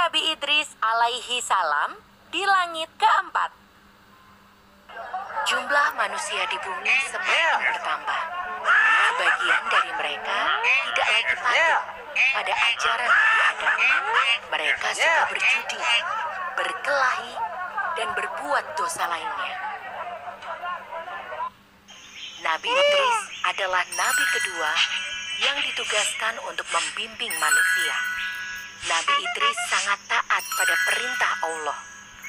Nabi Idris alaihi salam di langit keempat. Jumlah manusia di bumi semakin bertambah. Sebagian dari mereka tidak lagi patuh pada ajaran Nabi Adam. Mereka suka berjudi, berkelahi, dan berbuat dosa lainnya. Nabi Idris adalah nabi kedua yang ditugaskan untuk membimbing manusia. Nabi Idris sangat taat pada perintah Allah.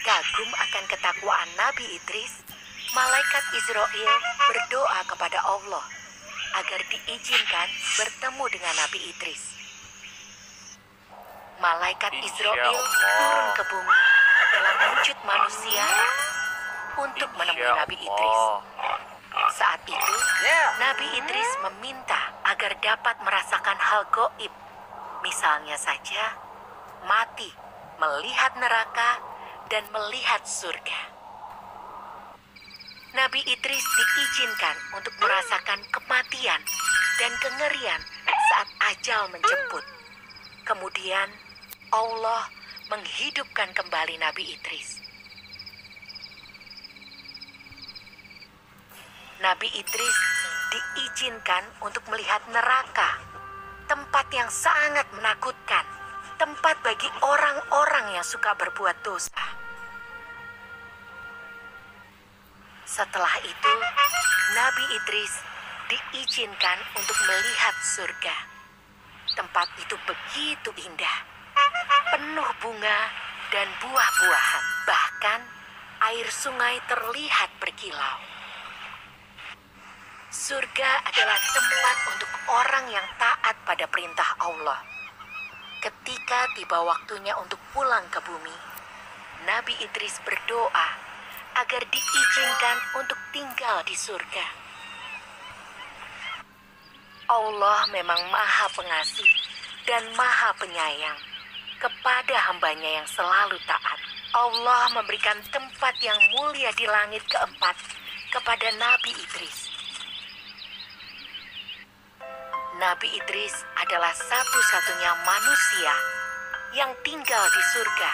Kagum akan ketakwaan Nabi Idris, malaikat Israel berdoa kepada Allah agar diizinkan bertemu dengan Nabi Idris. Malaikat Israel turun ke bumi dalam wujud manusia untuk menemui Nabi Idris. Saat itu, Nabi Idris meminta agar dapat merasakan hal gaib. Misalnya saja, mati, melihat neraka, dan melihat surga. Nabi Idris diizinkan untuk merasakan kematian dan kengerian saat ajal menjemput. Kemudian, Allah menghidupkan kembali Nabi Idris. Nabi Idris diizinkan untuk melihat neraka, tempat yang sangat menakutkan, tempat bagi orang-orang yang suka berbuat dosa. Setelah itu, Nabi Idris diizinkan untuk melihat surga. Tempat itu begitu indah, penuh bunga dan buah-buahan. Bahkan, air sungai terlihat berkilau. Surga adalah tempat untuk orang yang taat pada perintah Allah. Ketika tiba waktunya untuk pulang ke bumi, Nabi Idris berdoa agar diizinkan untuk tinggal di surga. Allah memang Maha Pengasih dan Maha Penyayang kepada hambanya yang selalu taat. Allah memberikan tempat yang mulia di langit keempat kepada Nabi Idris. Nabi Idris adalah satu-satunya manusia yang tinggal di surga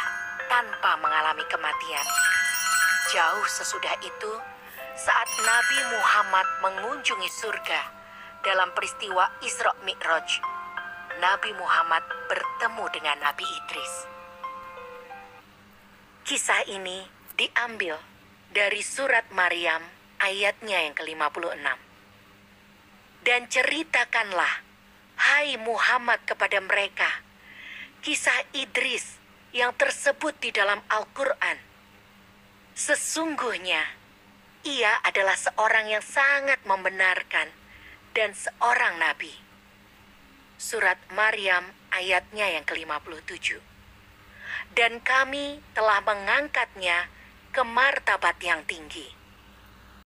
tanpa mengalami kematian. Jauh sesudah itu, saat Nabi Muhammad mengunjungi surga dalam peristiwa Isra Mi'raj, Nabi Muhammad bertemu dengan Nabi Idris. Kisah ini diambil dari surat Maryam ayatnya yang ke-56. Dan ceritakanlah, hai Muhammad, kepada mereka kisah Idris yang tersebut di dalam Al-Quran. Sesungguhnya ia adalah seorang yang sangat membenarkan dan seorang nabi. Surat Maryam ayatnya yang ke-57. Dan kami telah mengangkatnya ke martabat yang tinggi.